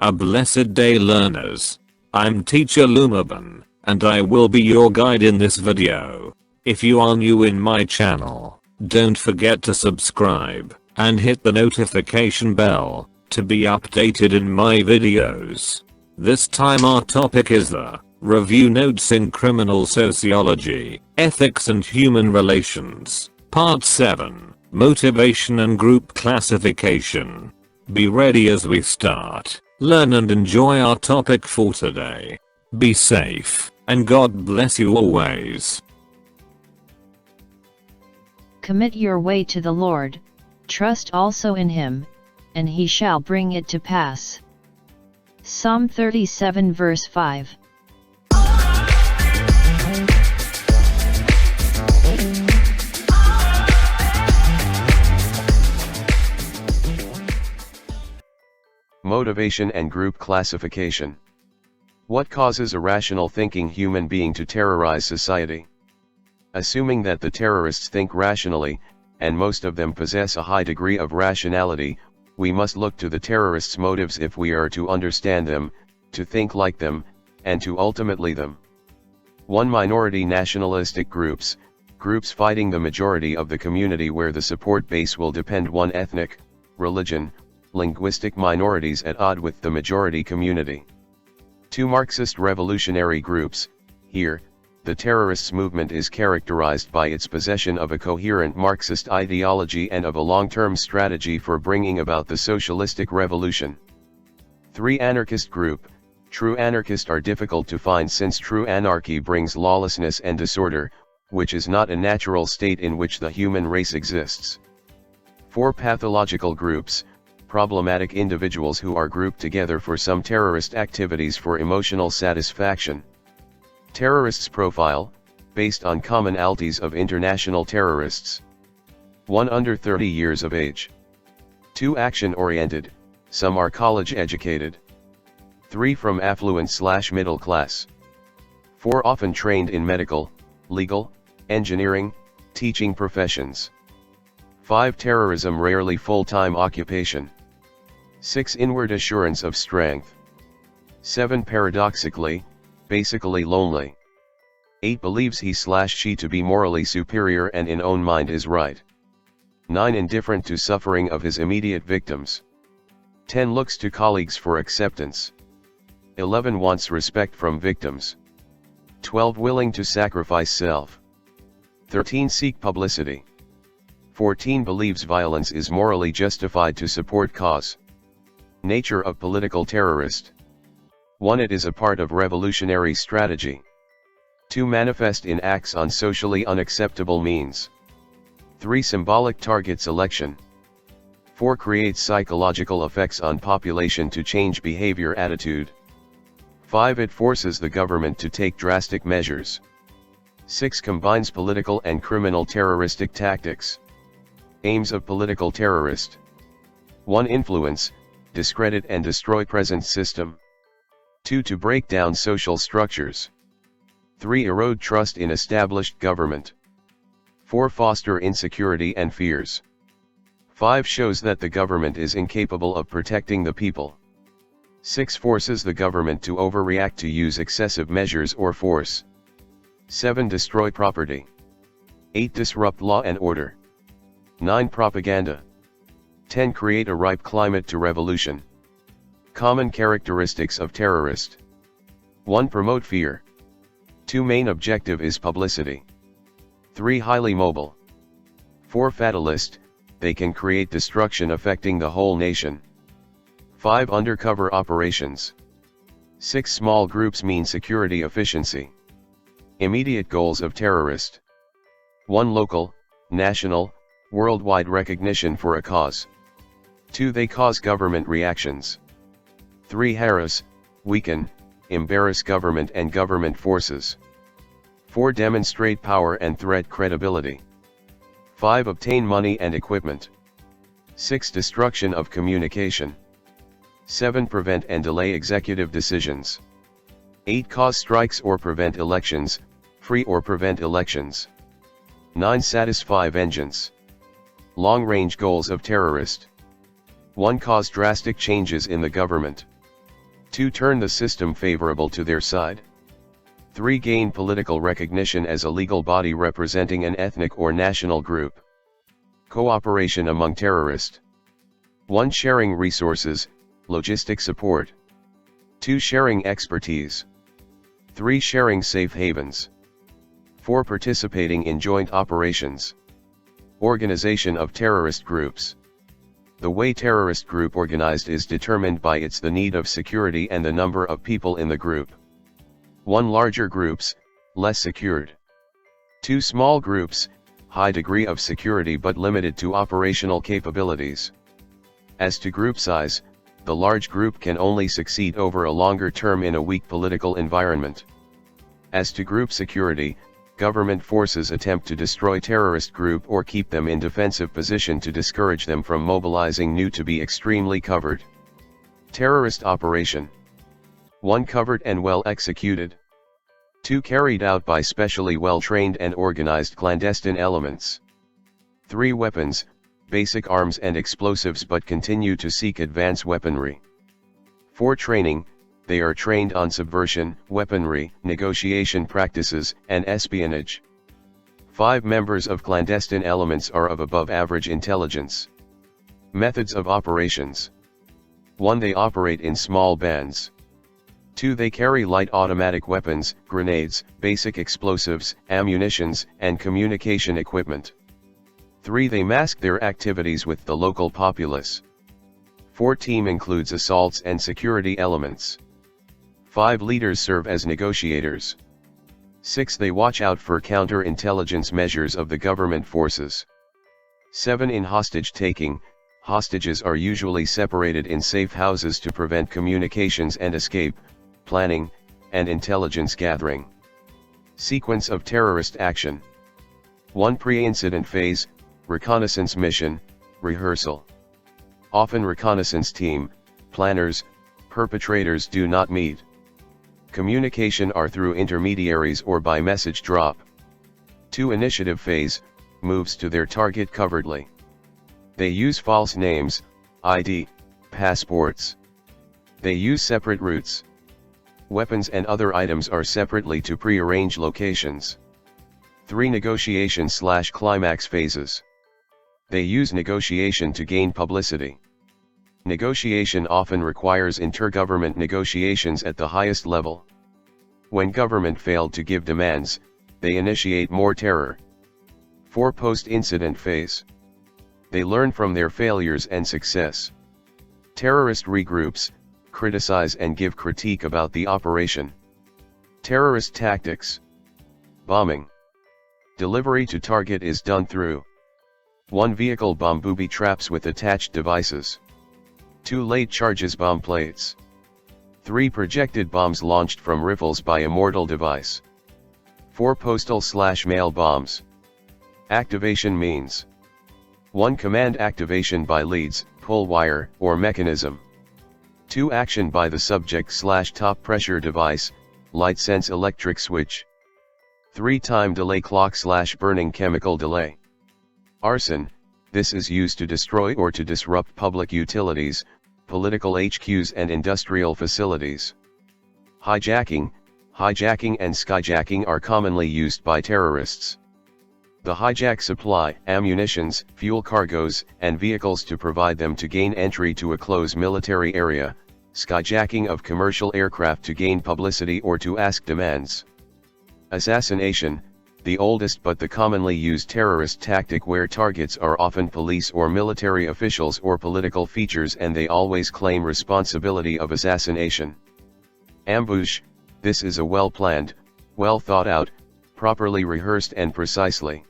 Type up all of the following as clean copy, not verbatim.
A blessed day, learners. I'm Teacher Lumaban, and I will be your guide in this video. If you are new in my channel, don't forget to subscribe and hit the notification bell to be updated in my videos. This time our topic is the Review Notes in Criminal Sociology, Ethics and Human Relations, Part 7, Motivation and Group Classification. Be ready as we start. Learn and enjoy our topic for today. Be safe, and God bless you always. Commit your way to the Lord, trust also in him, and he shall bring it to pass. Psalm 37 verse 5. Motivation and group classification. What causes a rational thinking human being to terrorize society? Assuming that the terrorists think rationally, and most of them possess a high degree of rationality, we must look to the terrorists' motives if we are to understand them, to think like them, and to ultimately them. 1. Minority nationalistic groups, groups fighting the majority of the community where the support base will depend on ethnic, religion, linguistic minorities at odds with the majority community. 2. Marxist revolutionary groups, here, the terrorists' movement is characterized by its possession of a coherent Marxist ideology and of a long-term strategy for bringing about the socialistic revolution. 3. Anarchist group, true anarchists are difficult to find since true anarchy brings lawlessness and disorder, which is not a natural state in which the human race exists. 4. Pathological groups, problematic individuals who are grouped together for some terrorist activities for emotional satisfaction. Terrorists' profile, based on commonalities of international terrorists. 1. Under 30 years of age. 2. Action-oriented, some are college-educated. 3. From affluent/middle class. 4. Often trained in medical, legal, engineering, teaching professions. 5. Terrorism rarely full-time occupation. 6. Inward assurance of strength. 7. Paradoxically, basically lonely. 8. Believes he/she to be morally superior and in own mind is right. 9. Indifferent to suffering of his immediate victims. 10. Looks to colleagues for acceptance. 11. Wants respect from victims. 12. Willing to sacrifice self. 13. Seek publicity. 14. Believes violence is morally justified to support cause. Nature of political terrorist. 1. It is a part of revolutionary strategy. 2. Manifest in acts on socially unacceptable means. 3. Symbolic target selection. 4. Creates psychological effects on population to change behavior attitude. 5. It forces the government to take drastic measures. 6. Combines political and criminal terroristic tactics. Aims of political terrorist. 1. Influence, discredit and destroy present system. 2. To break down social structures. 3. Erode trust in established government. 4. Foster insecurity and fears. 5. Shows that the government is incapable of protecting the people. 6. Forces the government to overreact to use excessive measures or force. 7. Destroy property. 8. Disrupt law and order. 9. Propaganda. 10. Create a ripe climate to revolution. Common characteristics of terrorist. 1. Promote fear. 2. Main objective is publicity. 3. Highly mobile. 4. Fatalist, they can create destruction affecting the whole nation. 5. Undercover operations. 6. Small groups mean security efficiency. Immediate goals of terrorist. 1. Local, national, worldwide recognition for a cause. 2. They cause government reactions. 3. Harass, weaken, embarrass government and government forces. 4. Demonstrate power and threat credibility. 5. Obtain money and equipment. 6. Destruction of communication. 7. Prevent and delay executive decisions. 8. Cause strikes or prevent elections, free or prevent elections. 9. Satisfy vengeance. Long-range goals of terrorist. 1. Cause drastic changes in the government. 2. Turn the system favorable to their side. 3. Gain political recognition as a legal body representing an ethnic or national group. Cooperation among terrorists. 1. Sharing resources, logistic support. 2. Sharing expertise. 3. Sharing safe havens. 4. Participating in joint operations. Organization of terrorist groups. The way terrorist group organized is determined by the need of security and the number of people in the group. 1. Larger groups, less secured. 2. Small groups, high degree of security but limited to operational capabilities. As to group size, the large group can only succeed over a longer term in a weak political environment. As to group security, government forces attempt to destroy terrorist group or keep them in defensive position to discourage them from mobilizing new to be extremely covered. Terrorist operation. 1. Covered and well executed. 2. Carried out by specially well-trained and organized clandestine elements. 3. Weapons, basic arms and explosives but continue to seek advanced weaponry. 4. Training, they are trained on subversion, weaponry, negotiation practices, and espionage. 5. Members of clandestine elements are of above average intelligence. Methods of operations. 1. They operate in small bands. 2. They carry light automatic weapons, grenades, basic explosives, ammunitions, and communication equipment. 3. They mask their activities with the local populace. 4. Team includes assaults and security elements. 5. Leaders serve as negotiators. 6. They watch out for counter-intelligence measures of the government forces. 7. In hostage taking, hostages are usually separated in safe houses to prevent communications and escape, planning, and intelligence gathering. Sequence of terrorist action. 1. Pre-incident phase, reconnaissance mission, rehearsal. Often reconnaissance team, planners, perpetrators do not meet. Communication are through intermediaries or by message drop. 2. Initiative phase, moves to their target covertly. They use false names, ID, passports. They use separate routes. Weapons and other items are separately to pre-arrange locations. 3. Negotiation/climax phases. They use negotiation to gain publicity. Negotiation often requires intergovernment negotiations at the highest level. When government failed to give demands, they initiate more terror. 4. Post-incident phase. They learn from their failures and success. Terrorist regroups, criticize and give critique about the operation. Terrorist tactics. Bombing. Delivery to target is done through 1. Vehicle bomb booby traps with attached devices. 2. Late charges bomb plates. 3. Projected bombs launched from rifles by a mortal device. 4. Postal/mail bombs. Activation means 1. Command activation by leads, pull wire, or mechanism. 2. Action by the subject/top pressure device, light sense electric switch. 3. Time delay clock/burning chemical delay. Arson, this is used to destroy or to disrupt public utilities, political HQs and industrial facilities. Hijacking, hijacking and skyjacking are commonly used by terrorists. The hijack supply, ammunitions, fuel cargoes, and vehicles to provide them to gain entry to a closed military area, skyjacking of commercial aircraft to gain publicity or to ask demands. Assassination, the oldest but the commonly used terrorist tactic where targets are often police or military officials or political features and they always claim responsibility of assassination. Ambush, this is a well-planned, well-thought-out, properly rehearsed and precisely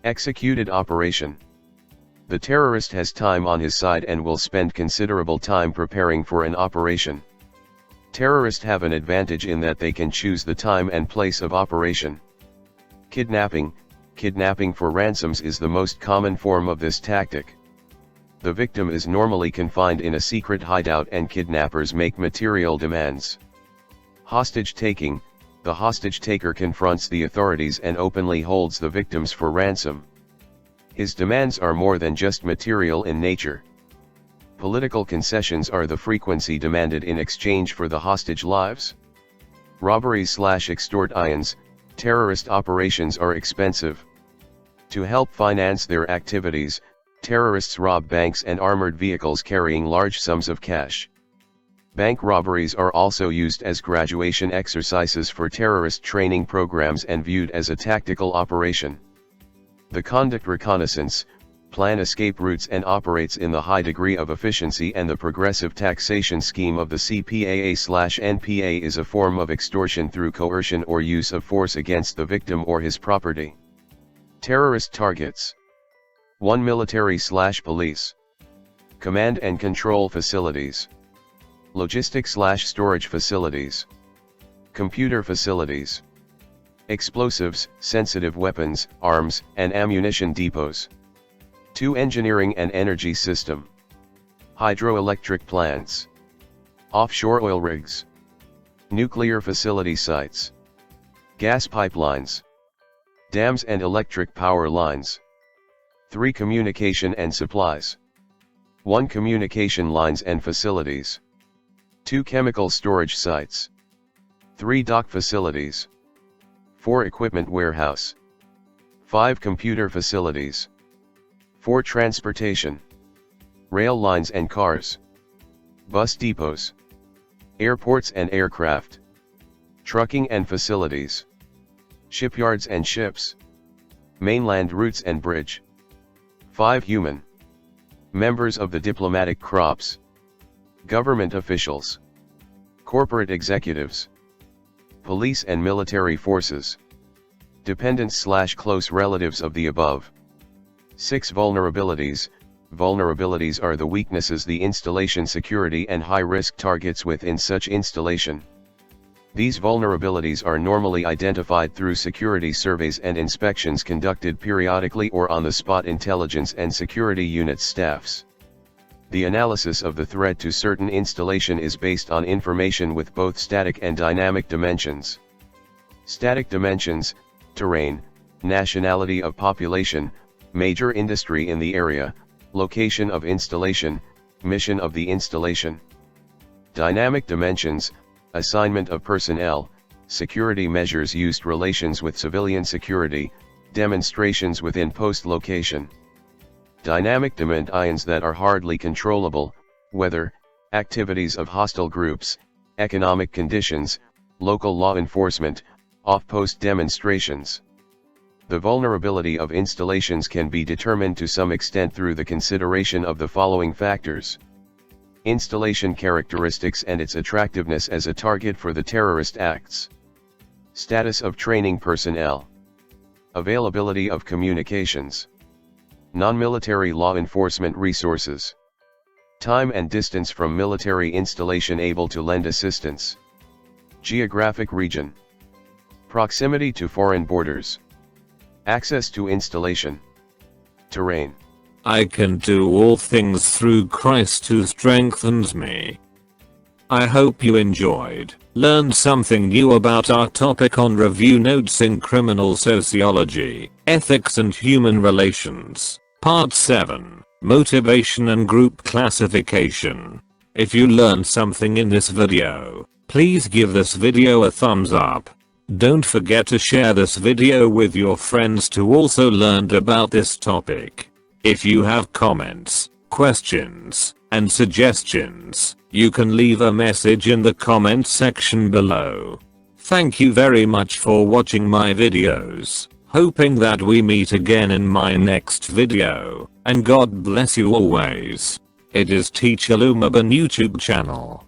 executed operation. The terrorist has time on his side and will spend considerable time preparing for an operation. Terrorists have an advantage in that they can choose the time and place of operation. Kidnapping, kidnapping for ransoms is the most common form of this tactic. The victim is normally confined in a secret hideout and kidnappers make material demands. Hostage taking, the hostage taker confronts the authorities and openly holds the victims for ransom. His demands are more than just material in nature. Political concessions are the frequency demanded in exchange for the hostage lives. Robberies/extort ions, terrorist operations are expensive. To help finance their activities, terrorists rob banks and armored vehicles carrying large sums of cash. Bank robberies are also used as graduation exercises for terrorist training programs and viewed as a tactical operation. The conduct reconnaissance, plan escape routes and operates in the high degree of efficiency, and the progressive taxation scheme of the CPAA/NPA is a form of extortion through coercion or use of force against the victim or his property. Terrorist targets: 1. Military/police. Command and control facilities. Logistics/storage facilities. Computer facilities. Explosives, sensitive weapons, arms, and ammunition depots. 2. Engineering and energy system. Hydroelectric plants. Offshore oil rigs. Nuclear facility sites. Gas pipelines. Dams and electric power lines. 3. Communication and supplies. 1. Communication lines and facilities. 2. Chemical storage sites. 3. Dock facilities. 4. Equipment warehouse. 5. Computer facilities. 4. Transportation. Rail lines and cars. Bus depots. Airports and aircraft. Trucking and facilities. Shipyards and ships. Mainland routes and bridge. 5. Human. Members of the diplomatic corps. Government officials. Corporate executives. Police and military forces. Dependents/close relatives of the above. 6. Vulnerabilities. Vulnerabilities are the weaknesses, the installation security and high-risk targets within such installation. These vulnerabilities are normally identified through security surveys and inspections conducted periodically or on the spot intelligence and security unit staffs. The analysis of the threat to certain installation is based on information with both static and dynamic dimensions. Static dimensions: terrain, nationality of population, major industry in the area, location of installation, mission of the installation. Dynamic dimensions: assignment of personnel, security measures used, relations with civilian security, demonstrations within post location. Dynamic dimensions that are hardly controllable: weather, activities of hostile groups, economic conditions, local law enforcement, off-post demonstrations. The vulnerability of installations can be determined to some extent through the consideration of the following factors: installation characteristics and its attractiveness as a target for the terrorist acts, status of training personnel, availability of communications, non-military law enforcement resources, time and distance from military installation able to lend assistance, geographic region, proximity to foreign borders, access to installation, terrain. I can do all things through Christ who strengthens me. I hope you enjoyed, learned something new about our topic on review notes in criminal sociology, ethics and human relations, part 7, motivation and group classification. If you learned something in this video, please give this video a thumbs up. Don't forget to share this video with your friends to also learn about this topic. If you have comments, questions, and suggestions, you can leave a message in the comment section below. Thank you very much for watching my videos, hoping that we meet again in my next video, and God bless you always. It is Teacher Lumaban YouTube channel.